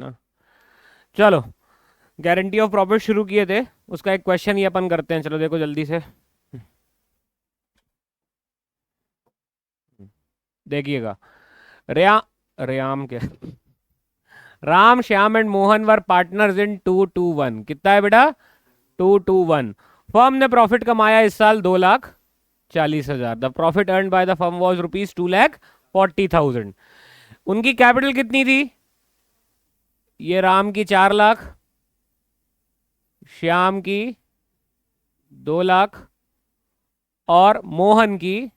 ना। चलो, guarantee of profit शुरू किए थे, उसका एक क्वेश्चन ही अपन करते हैं। चलो देखो जल्दी से, देखिएगा। रिया रियाम के Ram, Shyam and Mohan were partners in 2-2-1। कितना है बेटा? 2-2-1। फर्म ने प्रॉफिट कमाया इस साल 2,40,000। The profit earn by the firm was ₹2,40,000। उनकी कैपिटल कितनी थी? ये राम की 4 लाख, श्याम की 2 लाख, और मोहन की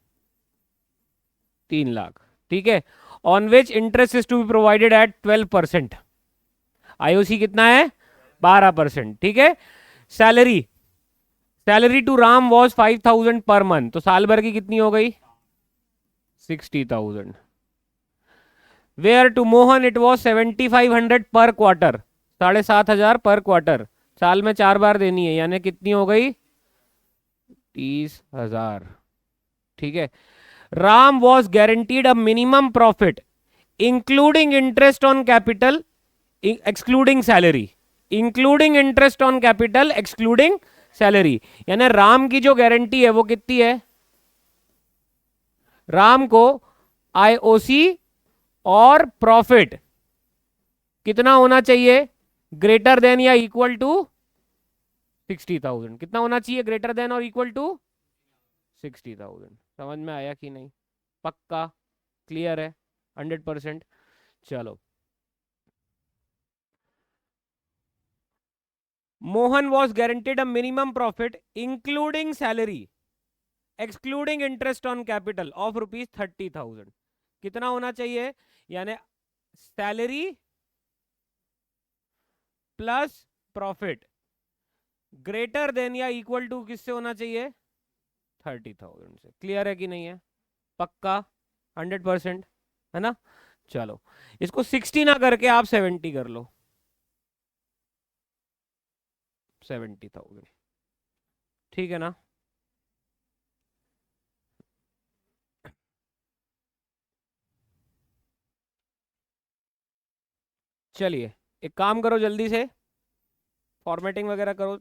3 लाख। ठीक है। On which interest is to be provided at 12%। IOC कितना है? 12%। ठीक है। Salary salary to Ram was 5,000 per month, तो साल भर की कितनी हो गई? 60,000। Where to Mohan it was 7,500 per quarter, 7,500 per quarter. साल में 4 बार देनी है, यानी कितनी हो गई? 30,000। ठीक है। Ram was guaranteed a minimum profit including interest on capital excluding salary, including interest on capital excluding salary. यानी राम की जो गारंटी है वो कितनी है? राम को आईओसी और प्रॉफिट कितना होना चाहिए? ग्रेटर देन या इक्वल टू 60,000। कितना होना चाहिए? ग्रेटर देन और इक्वल टू 60,000। समझ में आया कि नहीं? पक्का क्लियर है? 100%। चलो, Mohan was guaranteed a minimum profit including salary excluding interest on capital of ₹30,000। कितना होना चाहिए? यानी salary plus profit greater than या इक्वल टू किससे होना चाहिए? 30,000 से। क्लियर है कि नहीं है? पक्का 100%, है ना? चलो, इसको 60 ना करके आप 70 कर लो। 70,000। ठीक है ना? चलिए, एक काम करो जल्दी से, फॉर्मेटिंग वगैरह करो।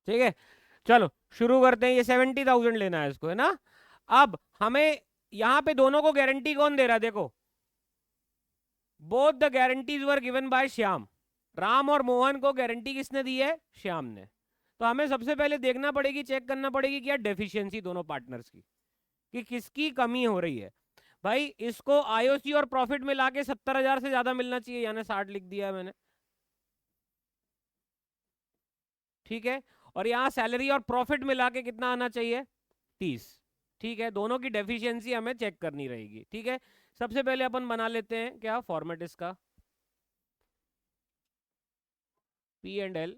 ठीक है, चलो शुरू करते हैं। ये 70,000 लेना है इसको, है ना? अब हमें यहां पे दोनों को गारंटी कौन दे रहा है? देखो, both the guarantees were given by Shyam. Ram और मोहन को गारंटी किसने दी है? श्याम ने। तो हमें सबसे पहले देखना पड़ेगी, चेक करना पड़ेगी क्या डेफिशिएंसी दोनों पार्टनर्स की, कि किसकी कमी हो रही है। भाई, इसको आईओसी और प्रॉफिट में लाके 70,000 से ज्यादा मिलना चाहिए, यानी 60 लिख दिया है मैंने। ठीक है। और यहाँ सैलरी और प्रॉफिट मिला के कितना आना चाहिए? 30। ठीक है, दोनों की डेफिशिएंसी हमें चेक करनी रहेगी। ठीक है, सबसे पहले अपन बना लेते हैं क्या फॉर्मेट इसका? P&L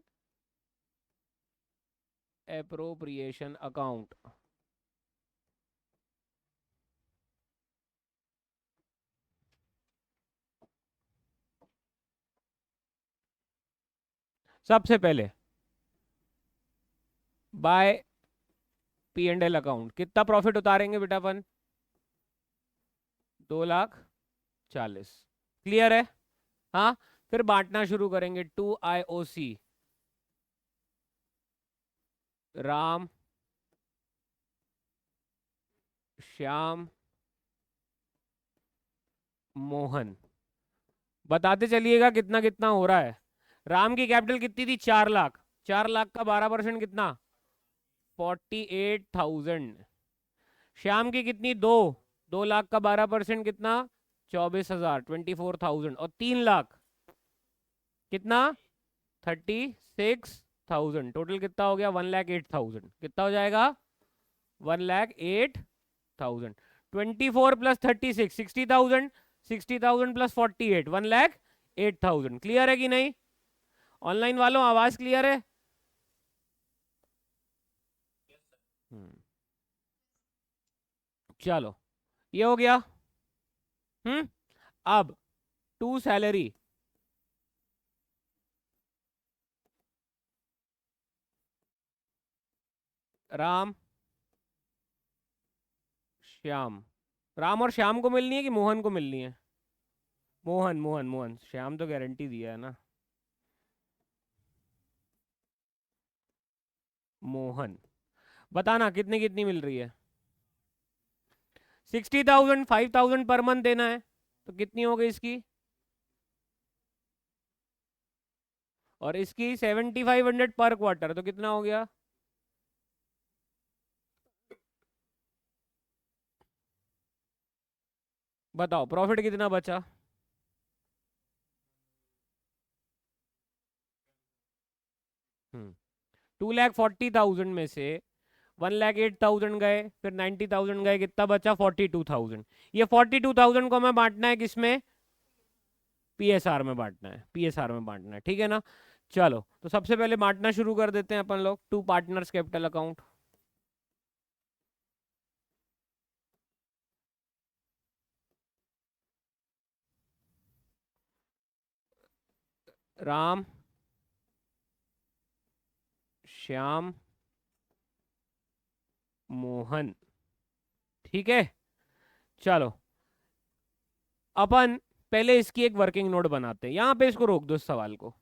appropriation account. सबसे पहले बाय P&L अकाउंट कितना प्रॉफिट उतारेंगे बेटा अपन? 2,40,000। क्लियर है? हाँ। फिर बांटना शुरू करेंगे। 2 IOC राम, श्याम, मोहन। बताते चलिएगा कितना कितना हो रहा है। राम की कैपिटल कितनी थी? 4 लाख। 4 लाख का 12% कितना? 48,000। श्याम की कितनी? 2 लाख का 12% कितना? 24,000, 24,000। और 3 लाख कितना? 36,000। टोटल कितना हो गया? 1,08,000। कितना हो जाएगा? 1,08,000। 24 प्लस 36 60,000, 60,000 प्लस 48 1,08,000। 8,000। क्लियर है कि नहीं? ऑनलाइन वालों आवाज क्लियर है? चलो ये हो गया। हम्म। अब टू सैलरी, राम श्याम। राम और श्याम को मिलनी है कि मोहन को मिलनी है? मोहन मोहन मोहन, श्याम तो गारंटी दिया है ना। मोहन, बताना कितनी कितनी मिल रही है? 60,000, 5,000 पर मंथ देना है, तो कितनी हो गई इसकी? और इसकी 7,500 पर क्वार्टर, तो कितना हो गया? बताओ प्रॉफिट कितना बचा? 2,40,000 में से 1,08,000 गए, फिर 90,000 गए, कितना बचा? 42,000। ये 42,000 को हमें बांटना है किसमें? पीएसआर में बांटना है, पीएसआर में बांटना है, ठीक है ना। चलो तो सबसे पहले बांटना शुरू कर देते हैं अपन लोग। To partners capital account, Ram Shyam Mohan, ठीक है। चलो अपन पहले इसकी एक वर्किंग नोट बनाते हैं। यहां पे इसको रोक दो, इस सवाल को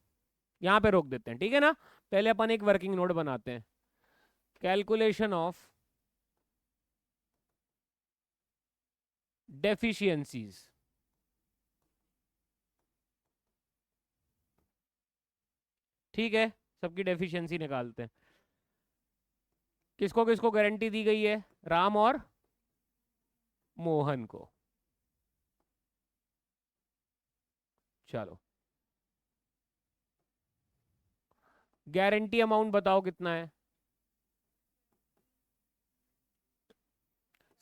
यहां पे रोक देते हैं, ठीक है ना। पहले अपन एक वर्किंग नोट बनाते हैं। कैलकुलेशन ऑफ डेफिशिएंसीज, ठीक है। सबकी डेफिशिएंसी निकालते हैं। किसको किसको गारंटी दी गई है? राम और मोहन को। चलो गारंटी अमाउंट बताओ कितना है?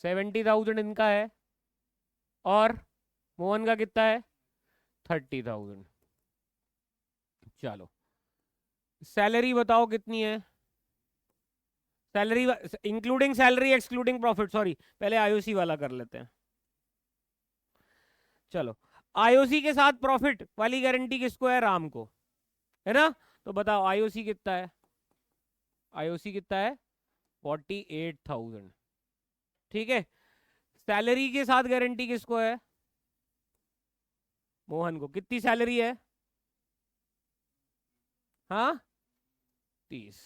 70,000 इनका है, और मोहन का कितना है? 30,000। चलो सैलरी बताओ कितनी है? Salary including salary excluding profit, sorry पहले आईओसी वाला कर लेते हैं। चलो आईओसी के साथ प्रॉफिट वाली गारंटी किसको है? राम को, है ना। तो बताओ आईओसी कितना है? आईओसी कितना है? 48,000, ठीक है। सैलरी के साथ गारंटी किसको है? मोहन को। कितनी सैलरी है? हाँ 30,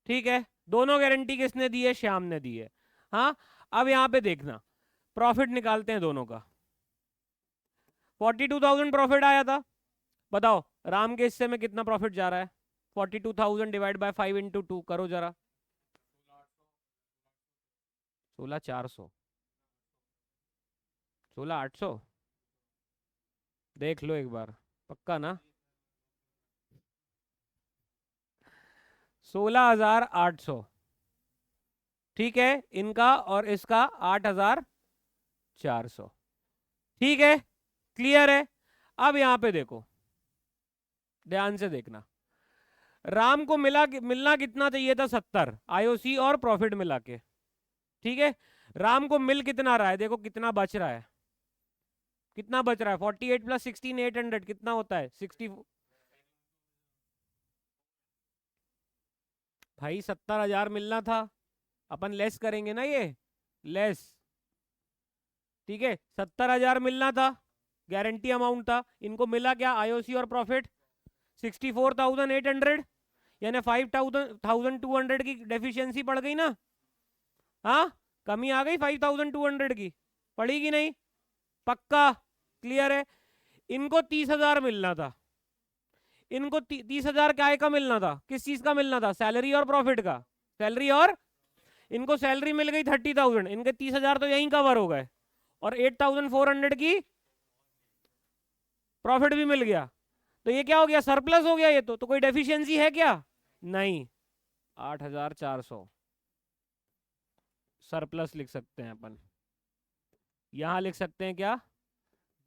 ठीक है। दोनों गारंटी किसने दी है? श्याम ने दी है। हाँ अब यहां पे देखना, प्रॉफिट निकालते हैं दोनों का। 42,000 प्रॉफिट आया था, बताओ राम के हिस्से में कितना प्रॉफिट जा रहा है? 42,000 डिवाइड बाय 5 into 2 करो जरा। 16,400, 16,800, देख लो एक बार, पक्का ना? 16,800, ठीक है। इनका और इसका 8,400, ठीक है। क्लियर है? अब यहां पे देखो, ध्यान से देखना। राम को मिलना कितना चाहिए था? 70, आईओसी और प्रॉफिट मिला के, ठीक है। राम को मिल कितना रहा है? देखो कितना बच रहा है, कितना बच रहा है? 48 प्लस 16, 800, कितना होता है? 60। भाई 70,000 मिलना था, अपन लेस करेंगे ना ये, लेस, ठीक है। 70,000 मिलना था, गारंटी अमाउंट था। इनको मिला क्या? आईओसी और प्रॉफिट 64,800, यानी 5,200 की डेफिशिएंसी पड़ गई ना। हाँ कमी आ गई 5,200 की, पड़ेगी नहीं? पक्का? क्लियर है? इनको 30,000 मिलना था, इनको 30,000 क्या का मिलना था? किस चीज का मिलना था? सैलरी और प्रॉफिट का। सैलरी और, इनको सैलरी मिल गई 30,000, इनके 30,000 तो यहीं कवर हो गए, और 8,400 की प्रॉफिट भी मिल गया। तो ये क्या हो गया? सरप्लस हो गया ये तो कोई डेफिशिएंसी है क्या? नहीं। 8,400 सरप्लस लिख सकते हैं अपन। यहां लिख सकते हैं क्या?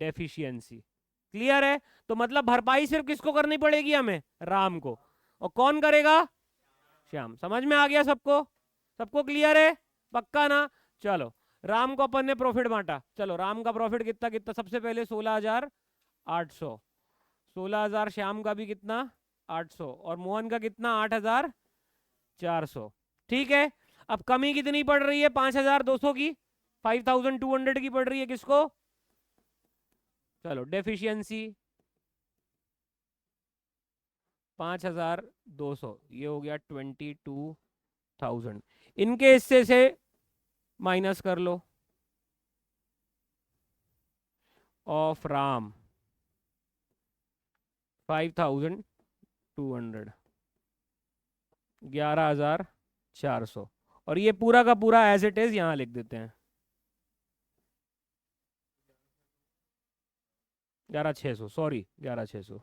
डेफिशिएंसी। क्लियर है? तो मतलब भरपाई सिर्फ किसको करनी पड़ेगी? हमें, राम को। और कौन करेगा? श्याम। समझ में आ गया सबको? सबको क्लियर है? पक्का ना? चलो, राम को अपन ने प्रॉफिट बांटा। चलो, राम का प्रॉफिट कितना कितना? सबसे पहले 16,800। 16,000 श्याम का भी कितना? 800। और मोहन का कितना? 8,400। ठीक है। अब कमी कितनी पड़ रही है? 5,200 की, 5,200 की पड़ रही है किसको? चलो, डेफिशिएंसी 5,200, ये हो गया 22,000। इनके हिस्से से माइनस कर लो ऑफ राम 5,200, 11,400। और ये पूरा का पूरा एज इट इज यहां लिख देते हैं, 11,600, सॉरी 11,600।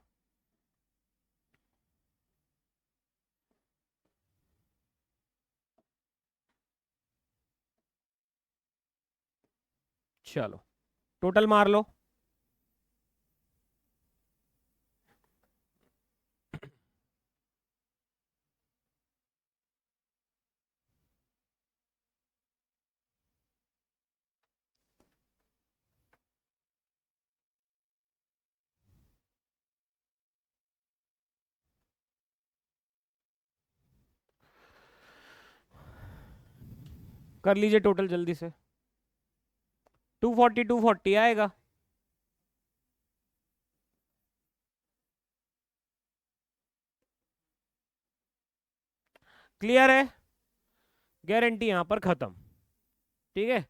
चलो, टोटल मार लो। कर लीजिए टोटल जल्दी से। 240 240 आएगा। क्लियर है? गारंटी यहां पर खत्म। ठीक है।